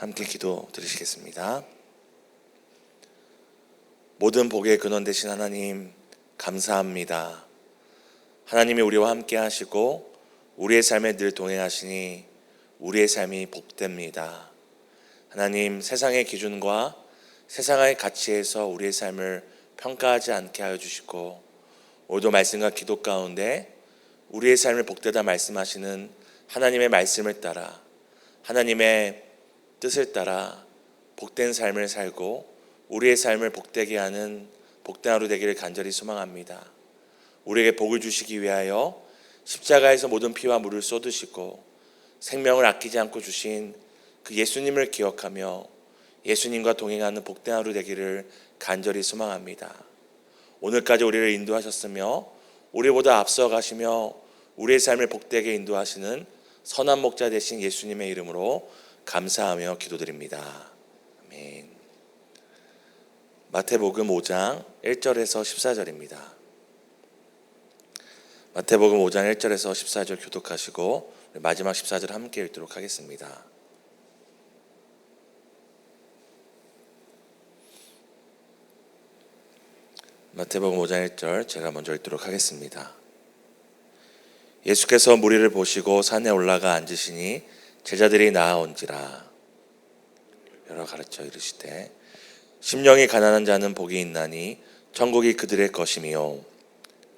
함께 기도 드리시겠습니다. 모든 복의 근원 되신 하나님, 감사합니다. 하나님이 우리와 함께 하시고 우리의 삶에 늘 동행하시니 우리의 삶이 복됩니다. 하나님, 세상의 기준과 세상의 가치에서 우리의 삶을 평가하지 않게 하여 주시고, 오늘도 말씀과 기도 가운데 우리의 삶을 복되다 말씀하시는 하나님의 말씀을 따라, 하나님의 뜻을 따라 복된 삶을 살고 우리의 삶을 복되게 하는 복된 하루 되기를 간절히 소망합니다. 우리에게 복을 주시기 위하여 십자가에서 모든 피와 물을 쏟으시고 생명을 아끼지 않고 주신 그 예수님을 기억하며 예수님과 동행하는 복된 하루 되기를 간절히 소망합니다. 오늘까지 우리를 인도하셨으며 우리보다 앞서 가시며 우리의 삶을 복되게 인도하시는 선한 목자 되신 예수님의 이름으로 감사하며 기도드립니다. 아멘. 마태복음 5장 1절에서 14절입니다. 마태복음 5장 1절에서 14절 교독하시고 마지막 14절 함께 읽도록 하겠습니다. 마태복음 5장 1절 제가 먼저 읽도록 하겠습니다. 예수께서 무리를 보시고 산에 올라가 앉으시니 제자들이 나아온지라 여러 가르쳐 이르시되 심령이 가난한 자는 복이 있나니 천국이 그들의 것이며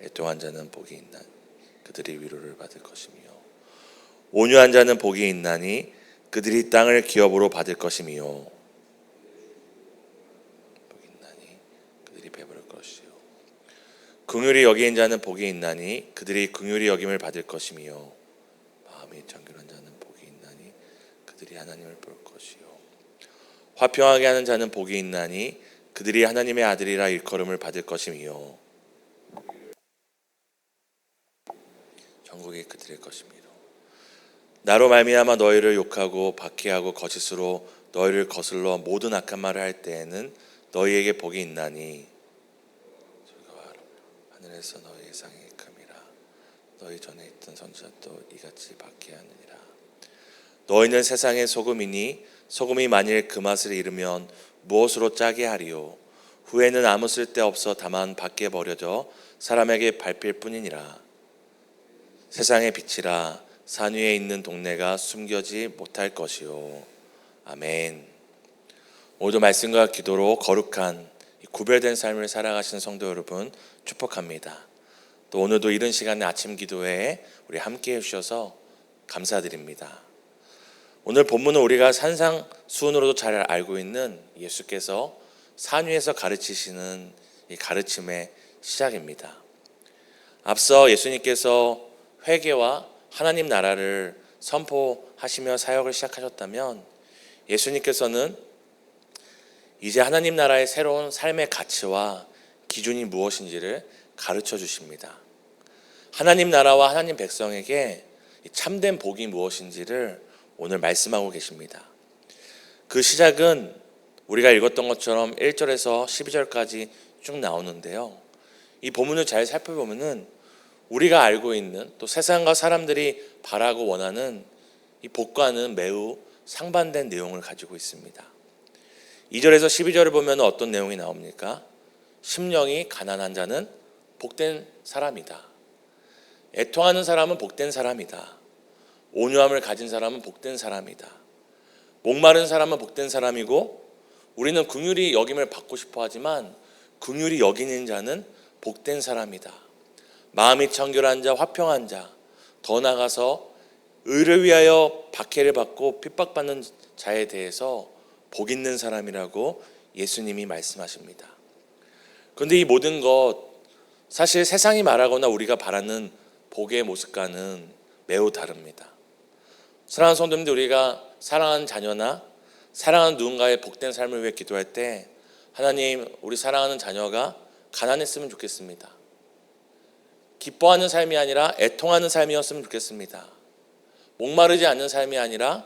애통한 자는 복이 있나니 그들이 위로를 받을 것이며 온유한 자는 복이 있나니 그들이 땅을 기업으로 받을 것이며 복이 있나니 그들이 배부를 것이요 긍휼히 여긴 자는 복이 있나니 그들이 긍휼히 여김을 받을 것이며 마음이 정결한 자는 복이 있나니 그들이 하나님을 볼 것이요 화평하게 하는 자는 복이 있나니 그들이 하나님의 아들이라 일컬음을 받을 것이며 천국이 그들의 것이며 나로 말미암아 너희를 욕하고 박해하고 거짓으로 너희를 거슬러 모든 악한 말을 할 때에는 너희에게 복이 있나니 하늘에서 너희의 상이 큼이라 너희 전에 있던 선지자도 이같이 박해하느니라. 너희는 세상의 소금이니 소금이 만일 그 맛을 잃으면 무엇으로 짜게 하리요 후에는 아무 쓸데없어 다만 밖에 버려져 사람에게 밟힐 뿐이니라. 세상의 빛이라 산 위에 있는 동네가 숨겨지 못할 것이요. 아멘. 오늘도 말씀과 기도로 거룩한 구별된 삶을 살아가시는 성도 여러분 축복합니다. 또 오늘도 이른 시간에 아침 기도회에 우리 함께 해주셔서 감사드립니다. 오늘 본문은 우리가 산상수훈으로도 잘 알고 있는 예수께서 산 위에서 가르치시는 이 가르침의 시작입니다. 앞서 예수님께서 회개와 하나님 나라를 선포하시며 사역을 시작하셨다면 예수님께서는 이제 하나님 나라의 새로운 삶의 가치와 기준이 무엇인지를 가르쳐 주십니다. 하나님 나라와 하나님 백성에게 참된 복이 무엇인지를 오늘 말씀하고 계십니다. 그 시작은 우리가 읽었던 것처럼 1절에서 12절까지 쭉 나오는데요. 이 본문을 잘 살펴보면은 우리가 알고 있는 또 세상과 사람들이 바라고 원하는 이 복과는 매우 상반된 내용을 가지고 있습니다. 2절에서 12절을 보면 어떤 내용이 나옵니까? 심령이 가난한 자는 복된 사람이다. 애통하는 사람은 복된 사람이다. 온유함을 가진 사람은 복된 사람이다. 목마른 사람은 복된 사람이고 우리는 긍휼히 여김을 받고 싶어 하지만 긍휼히 여기는 자는 복된 사람이다. 마음이 청결한 자, 화평한 자, 더 나아가서 의를 위하여 박해를 받고 핍박받는 자에 대해서 복 있는 사람이라고 예수님이 말씀하십니다. 그런데 이 모든 것 사실 세상이 말하거나 우리가 바라는 복의 모습과는 매우 다릅니다. 사랑하는 성도님들, 우리가 사랑하는 자녀나 사랑하는 누군가의 복된 삶을 위해 기도할 때 하나님, 우리 사랑하는 자녀가 가난했으면 좋겠습니다. 기뻐하는 삶이 아니라 애통하는 삶이었으면 좋겠습니다. 목마르지 않는 삶이 아니라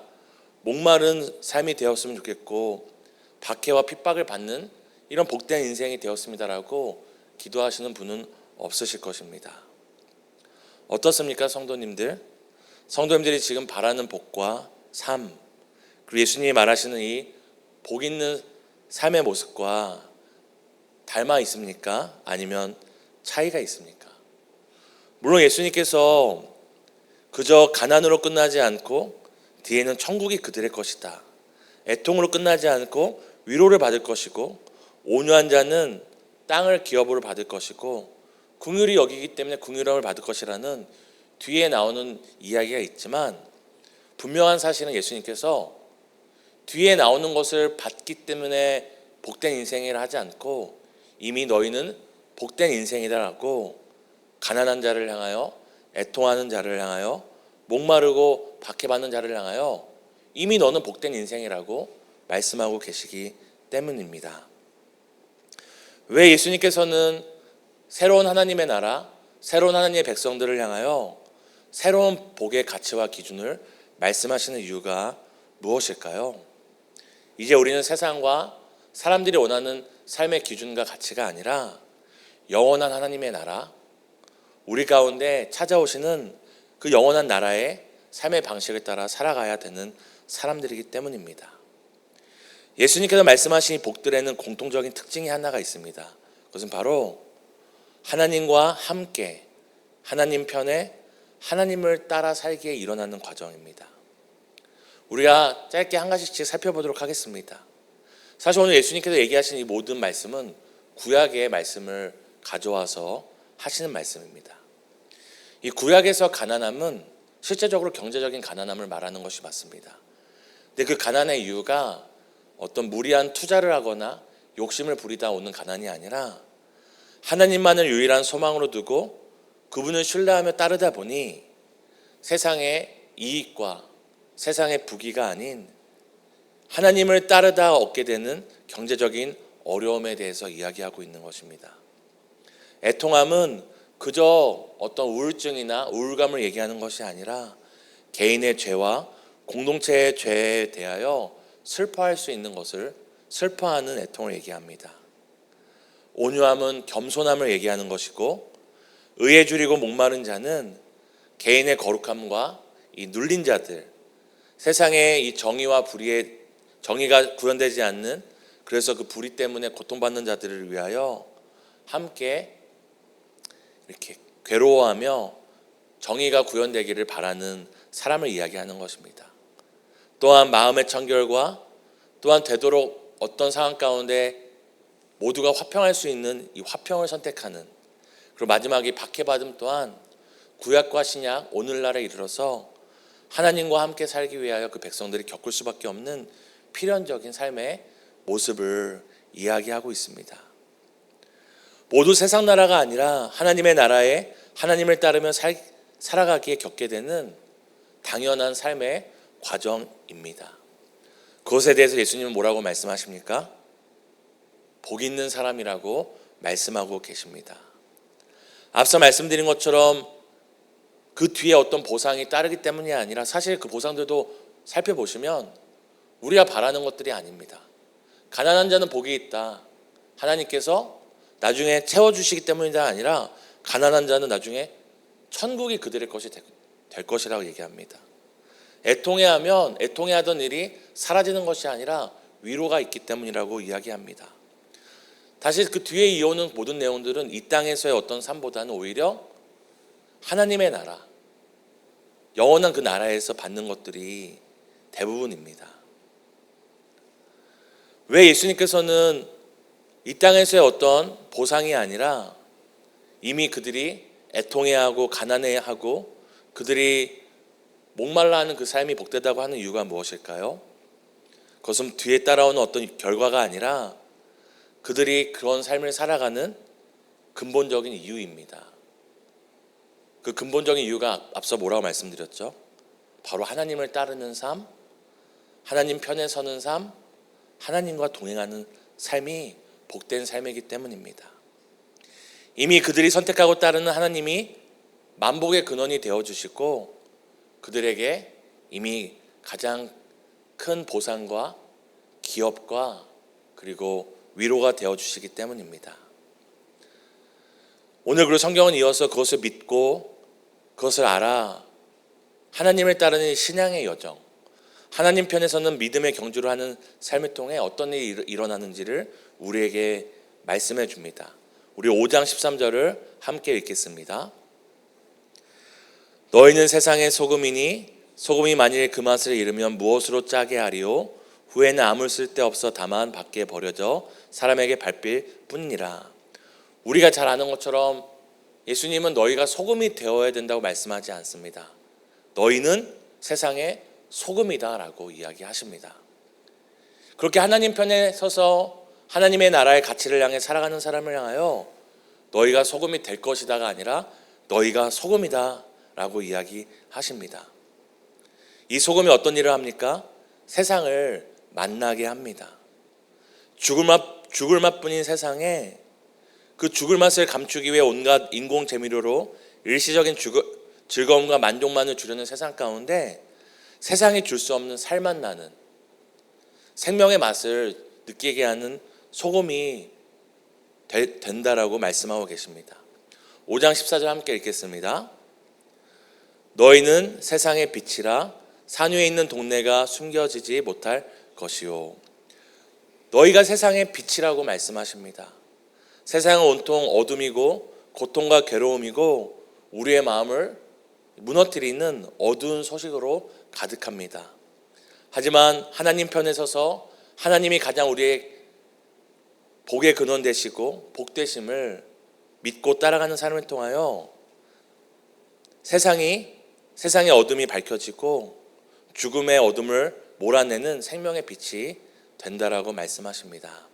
목마른 삶이 되었으면 좋겠고 박해와 핍박을 받는 이런 복된 인생이 되었습니다라고 기도하시는 분은 없으실 것입니다. 어떻습니까, 성도님들? 성도님들이 지금 바라는 복과 삶, 그리고 예수님이 말하시는 이 복 있는 삶의 모습과 닮아 있습니까? 아니면 차이가 있습니까? 물론 예수님께서 그저 가난으로 끝나지 않고 뒤에는 천국이 그들의 것이다, 애통으로 끝나지 않고 위로를 받을 것이고 온유한 자는 땅을 기업으로 받을 것이고 긍휼히 여기기 때문에 긍휼함을 받을 것이라는 뒤에 나오는 이야기가 있지만, 분명한 사실은 예수님께서 뒤에 나오는 것을 받기 때문에 복된 인생이라 하지 않고 이미 너희는 복된 인생이다라고 가난한 자를 향하여, 애통하는 자를 향하여, 목마르고 박해받는 자를 향하여 이미 너는 복된 인생이라고 말씀하고 계시기 때문입니다. 왜 예수님께서는 새로운 하나님의 나라, 새로운 하나님의 백성들을 향하여 새로운 복의 가치와 기준을 말씀하시는 이유가 무엇일까요? 이제 우리는 세상과 사람들이 원하는 삶의 기준과 가치가 아니라 영원한 하나님의 나라, 우리 가운데 찾아오시는 그 영원한 나라의 삶의 방식을 따라 살아가야 되는 사람들이기 때문입니다. 예수님께서 말씀하신 이 복들에는 공통적인 특징이 하나가 있습니다. 그것은 바로 하나님과 함께, 하나님 편에 하나님을 따라 살기에 일어나는 과정입니다. 우리가 짧게 한 가지씩 살펴보도록 하겠습니다. 사실 오늘 예수님께서 얘기하신 이 모든 말씀은 구약의 말씀을 가져와서 하시는 말씀입니다. 이 구약에서 가난함은 실제적으로 경제적인 가난함을 말하는 것이 맞습니다. 근데 그 가난의 이유가 어떤 무리한 투자를 하거나 욕심을 부리다 오는 가난이 아니라 하나님만을 유일한 소망으로 두고 그분을 신뢰하며 따르다 보니 세상의 이익과 세상의 부귀가 아닌 하나님을 따르다 얻게 되는 경제적인 어려움에 대해서 이야기하고 있는 것입니다. 애통함은 그저 어떤 우울증이나 우울감을 얘기하는 것이 아니라 개인의 죄와 공동체의 죄에 대하여 슬퍼할 수 있는 것을 슬퍼하는 애통을 얘기합니다. 온유함은 겸손함을 얘기하는 것이고, 의에 줄이고 목마른 자는 개인의 거룩함과 이 눌린 자들, 세상의 이 정의와 불의의 정의가 구현되지 않는, 그래서 그 불의 때문에 고통받는 자들을 위하여 함께 이렇게 괴로워하며 정의가 구현되기를 바라는 사람을 이야기하는 것입니다. 또한 마음의 청결과 또한 되도록 어떤 상황 가운데 모두가 화평할 수 있는 이 화평을 선택하는, 그리고 마지막에 박해받음 또한 구약과 신약 오늘날에 이르러서 하나님과 함께 살기 위하여 그 백성들이 겪을 수밖에 없는 필연적인 삶의 모습을 이야기하고 있습니다. 모두 세상 나라가 아니라 하나님의 나라에 하나님을 따르며 살아가기에 겪게 되는 당연한 삶의 과정입니다. 그것에 대해서 예수님은 뭐라고 말씀하십니까? 복 있는 사람이라고 말씀하고 계십니다. 앞서 말씀드린 것처럼 그 뒤에 어떤 보상이 따르기 때문이 아니라 사실 그 보상들도 살펴보시면 우리가 바라는 것들이 아닙니다. 가난한 자는 복이 있다, 하나님께서 나중에 채워주시기 때문이 아니라 가난한 자는 나중에 천국이 그들의 것이 될 것이라고 얘기합니다. 애통해하면 애통해하던 일이 사라지는 것이 아니라 위로가 있기 때문이라고 이야기합니다. 다시 그 뒤에 이어오는 모든 내용들은 이 땅에서의 어떤 삶보다는 오히려 하나님의 나라, 영원한 그 나라에서 받는 것들이 대부분입니다. 왜 예수님께서는 이 땅에서의 어떤 보상이 아니라 이미 그들이 애통해하고 가난해하고 그들이 목말라하는 그 삶이 복되다고 하는 이유가 무엇일까요? 그것은 뒤에 따라오는 어떤 결과가 아니라 그들이 그런 삶을 살아가는 근본적인 이유입니다. 그 근본적인 이유가 앞서 뭐라고 말씀드렸죠? 바로 하나님을 따르는 삶, 하나님 편에 서는 삶, 하나님과 동행하는 삶이 복된 삶이기 때문입니다. 이미 그들이 선택하고 따르는 하나님이 만복의 근원이 되어주시고 그들에게 이미 가장 큰 보상과 기업과 그리고 위로가 되어주시기 때문입니다. 오늘 그리고 성경은 이어서 그것을 믿고 그것을 알아 하나님을 따르는 신앙의 여정, 하나님 편에서는 믿음의 경주를 하는 삶을 통해 어떤 일이 일어나는지를 우리에게 말씀해 줍니다. 우리 5장 13절을 함께 읽겠습니다. 너희는 세상의 소금이니 소금이 만일 그 맛을 잃으면 무엇으로 짜게 하리요? 후에는 아무 쓸데없어 다만 밖에 버려져 사람에게 밟힐 뿐이니라. 우리가 잘 아는 것처럼 예수님은 너희가 소금이 되어야 된다고 말씀하지 않습니다. 너희는 세상의 소금이다 라고 이야기하십니다. 그렇게 하나님 편에 서서 하나님의 나라의 가치를 향해 살아가는 사람을 향하여 너희가 소금이 될 것이다가 아니라 너희가 소금이다 라고 이야기하십니다. 이 소금이 어떤 일을 합니까? 세상을 만나게 합니다. 죽을 맛뿐인 세상에 그 죽을 맛을 감추기 위해 온갖 인공 재미료로 일시적인 즐거움과 만족만을 주려는 세상 가운데 세상이 줄 수 없는 살맛 나는 생명의 맛을 느끼게 하는 소금이 된다라고 말씀하고 계십니다. 5장 14절 함께 읽겠습니다. 너희는 세상의 빛이라 산 위에 있는 동네가 숨겨지지 못할 것이요. 너희가 세상의 빛이라고 말씀하십니다. 세상은 온통 어둠이고 고통과 괴로움이고 우리의 마음을 무너뜨리는 어두운 소식으로 가득합니다. 하지만 하나님 편에 서서 하나님이 가장 우리의 복의 근원 되시고 복되심을 믿고 따라가는 삶을 통하여 세상의 어둠이 밝혀지고 죽음의 어둠을 몰아내는 생명의 빛이 된다라고 말씀하십니다.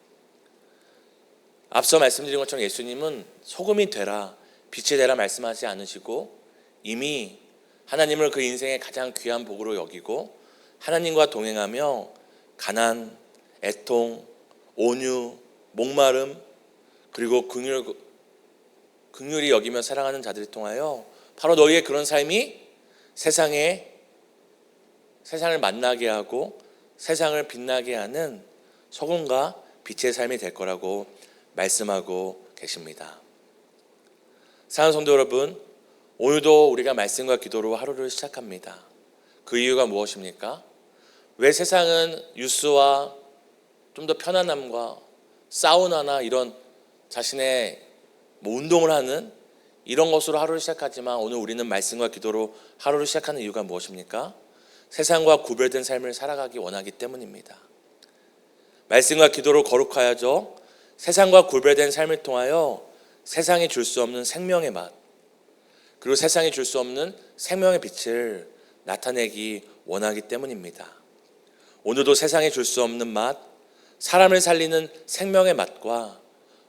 앞서 말씀드린 것처럼 예수님은 소금이 되라, 빛이 되라 말씀하지 않으시고 이미 하나님을 그 인생의 가장 귀한 복으로 여기고 하나님과 동행하며 가난, 애통, 온유, 목마름 그리고 긍휼히 여기며 사랑하는 자들을 통하여 바로 너희의 그런 삶이 세상을 만나게 하고 세상을 빛나게 하는 소금과 빛의 삶이 될 거라고 말씀하고 계십니다. 사랑하는 성도 여러분, 오늘도 우리가 말씀과 기도로 하루를 시작합니다. 그 이유가 무엇입니까? 왜 세상은 뉴스와 좀 더 편안함과 사우나나 이런 자신의 운동을 하는 이런 것으로 하루를 시작하지만 오늘 우리는 말씀과 기도로 하루를 시작하는 이유가 무엇입니까? 세상과 구별된 삶을 살아가기 원하기 때문입니다. 말씀과 기도로 거룩하여져 세상과 구별된 삶을 통하여 세상이 줄 수 없는 생명의 맛 그리고 세상이 줄 수 없는 생명의 빛을 나타내기 원하기 때문입니다. 오늘도 세상이 줄 수 없는 맛, 사람을 살리는 생명의 맛과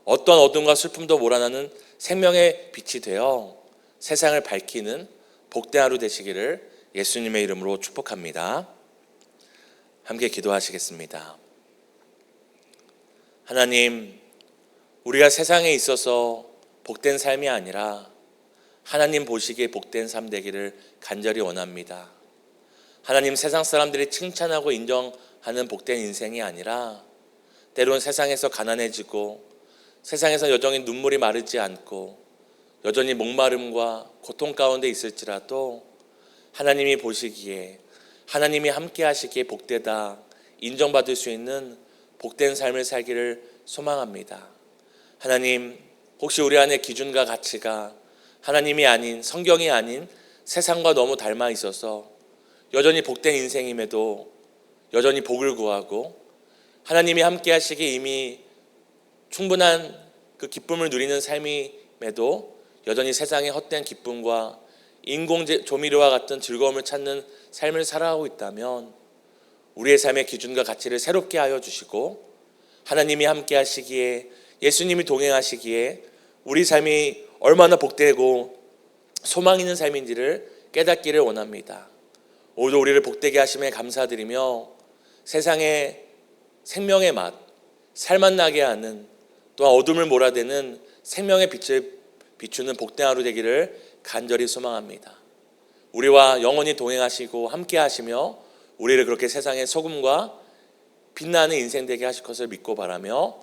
어떤 어둠과 슬픔도 몰아나는 생명의 빛이 되어 세상을 밝히는 복된 하루 되시기를 예수님의 이름으로 축복합니다. 함께 기도하시겠습니다. 하나님, 우리가 세상에 있어서 복된 삶이 아니라 하나님 보시기에 복된 삶 되기를 간절히 원합니다. 하나님, 세상 사람들이 칭찬하고 인정하는 복된 인생이 아니라 때론 세상에서 가난해지고 세상에서 여전히 눈물이 마르지 않고 여전히 목마름과 고통 가운데 있을지라도 하나님이 보시기에 하나님이 함께 하시기에 복되다 인정받을 수 있는 복된 삶을 살기를 소망합니다. 하나님, 혹시 우리 안에 기준과 가치가 하나님이 아닌 성경이 아닌 세상과 너무 닮아 있어서 여전히 복된 인생임에도 여전히 복을 구하고 하나님이 함께 하시기에 이미 충분한 그 기쁨을 누리는 삶임에도 여전히 세상의 헛된 기쁨과 인공 조미료와 같은 즐거움을 찾는 삶을 살아가고 있다면 우리의 삶의 기준과 가치를 새롭게 하여 주시고 하나님이 함께 하시기에 예수님이 동행하시기에 우리 삶이 얼마나 복되고 소망 있는 삶인지를 깨닫기를 원합니다. 오늘도 우리를 복되게 하심에 감사드리며 세상의 생명의 맛, 살맛 나게 하는 또한 어둠을 몰아대는 생명의 빛을 비추는 복된 하루 되기를 간절히 소망합니다. 우리와 영원히 동행하시고 함께 하시며 우리를 그렇게 세상의 소금과 빛나는 인생 되게 하실 것을 믿고 바라며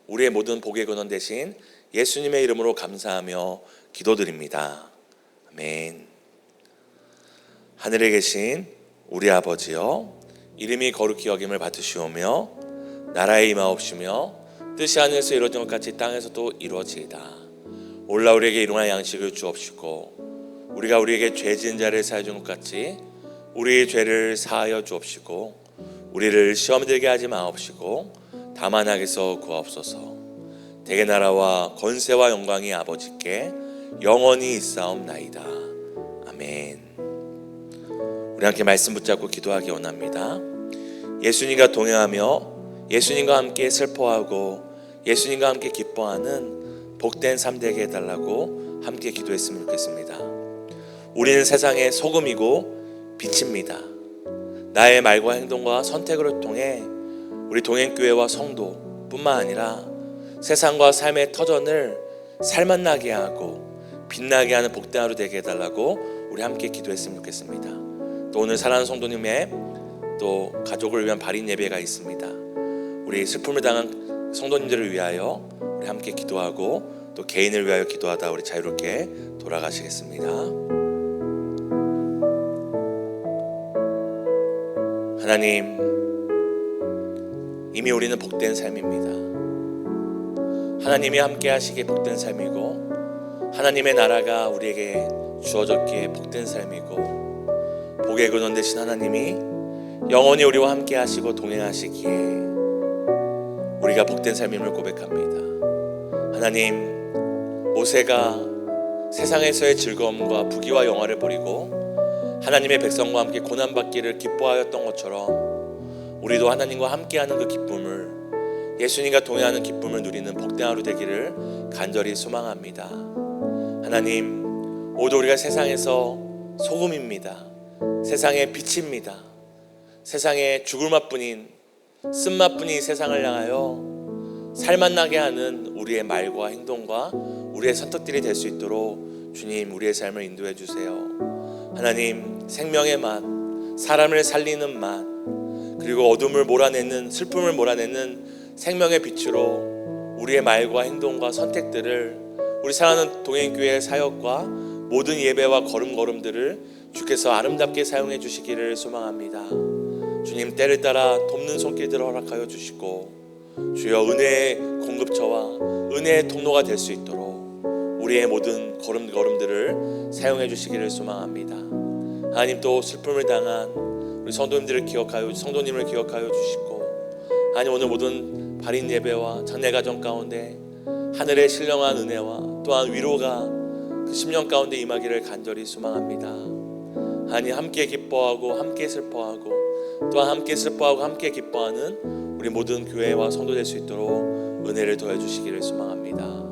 우리의 모든 복의 근원 되신 예수님의 이름으로 감사하며 기도드립니다. 아멘. 하늘에 계신 우리 아버지여, 이름이 거룩히 여김을 받으시오며 나라에 임하옵시며 뜻이 하늘에서 이루어진 것 같이 땅에서도 이루어지이다. 올라 우리에게 일용할 양식을 주옵시고 우리가 우리에게 죄 지은 자를 사하여 준 것 같이 우리의 죄를 사하여 주옵시고 우리를 시험에 들게 하지 마옵시고 다만 악에서 구하옵소서. 대개 나라와 권세와 영광이 아버지께 영원히 있사옵나이다. 아멘. 우리 함께 말씀 붙잡고 기도하기 원합니다. 예수님과 동행하며 예수님과 함께 슬퍼하고 예수님과 함께 기뻐하는 복된 삶 되게 해달라고 함께 기도했으면 좋겠습니다. 우리는 세상의 소금이고 빛입니다. 나의 말과 행동과 선택을 통해 우리 동행교회와 성도뿐만 아니라 세상과 삶의 터전을 살맛나게 하고 빛나게 하는 복된 하루 되게 해달라고 우리 함께 기도했으면 좋겠습니다. 또 오늘 사랑하는 성도님의 또 가족을 위한 발인 예배가 있습니다. 우리 슬픔을 당한 성도님들을 위하여 우리 함께 기도하고 또 개인을 위하여 기도하다 우리 자유롭게 돌아가시겠습니다. 하나님, 이미 우리는 복된 삶입니다. 하나님이 함께 하시기에 복된 삶이고 하나님의 나라가 우리에게 주어졌기에 복된 삶이고 복의 근원 되신 하나님이 영원히 우리와 함께 하시고 동행하시기에 우리가 복된 삶임을 고백합니다. 하나님, 모세가 세상에서의 즐거움과 부귀와 영화를 버리고 하나님의 백성과 함께 고난받기를 기뻐하였던 것처럼 우리도 하나님과 함께하는 그 기쁨을, 예수님과 동행하는 기쁨을 누리는 복된 하루 되기를 간절히 소망합니다. 하나님, 모두 우리가 세상에서 소금입니다. 세상의 빛입니다. 세상에 죽을 맛뿐인 쓴맛뿐인 세상을 향하여 살맛나게 하는 우리의 말과 행동과 우리의 선택들이 될 수 있도록 주님, 우리의 삶을 인도해 주세요. 하나님, 생명의 맛, 사람을 살리는 맛, 그리고 어둠을 몰아내는, 슬픔을 몰아내는 생명의 빛으로 우리의 말과 행동과 선택들을, 우리 사랑하는 동행교회의 사역과 모든 예배와 걸음걸음들을 주께서 아름답게 사용해 주시기를 소망합니다. 주님, 때를 따라 돕는 손길들을 허락하여 주시고 주여 은혜의 공급처와 은혜의 통로가 될 수 있도록 우리의 모든 걸음걸음들을 사용해 주시기를 소망합니다. 하나님, 또 슬픔을 당한 우리 성도님들을 기억하여, 성도님을 기억하여 주시고 하나님, 오늘 모든 발인 예배와 장례가정 가운데 하늘의 신령한 은혜와 또한 위로가 그 심령 가운데 임하기를 간절히 소망합니다. 하나님, 함께 기뻐하고 함께 슬퍼하고 또한 함께 슬퍼하고 함께 기뻐하는 우리 모든 교회와 성도 될 수 있도록 은혜를 더해 주시기를 소망합니다.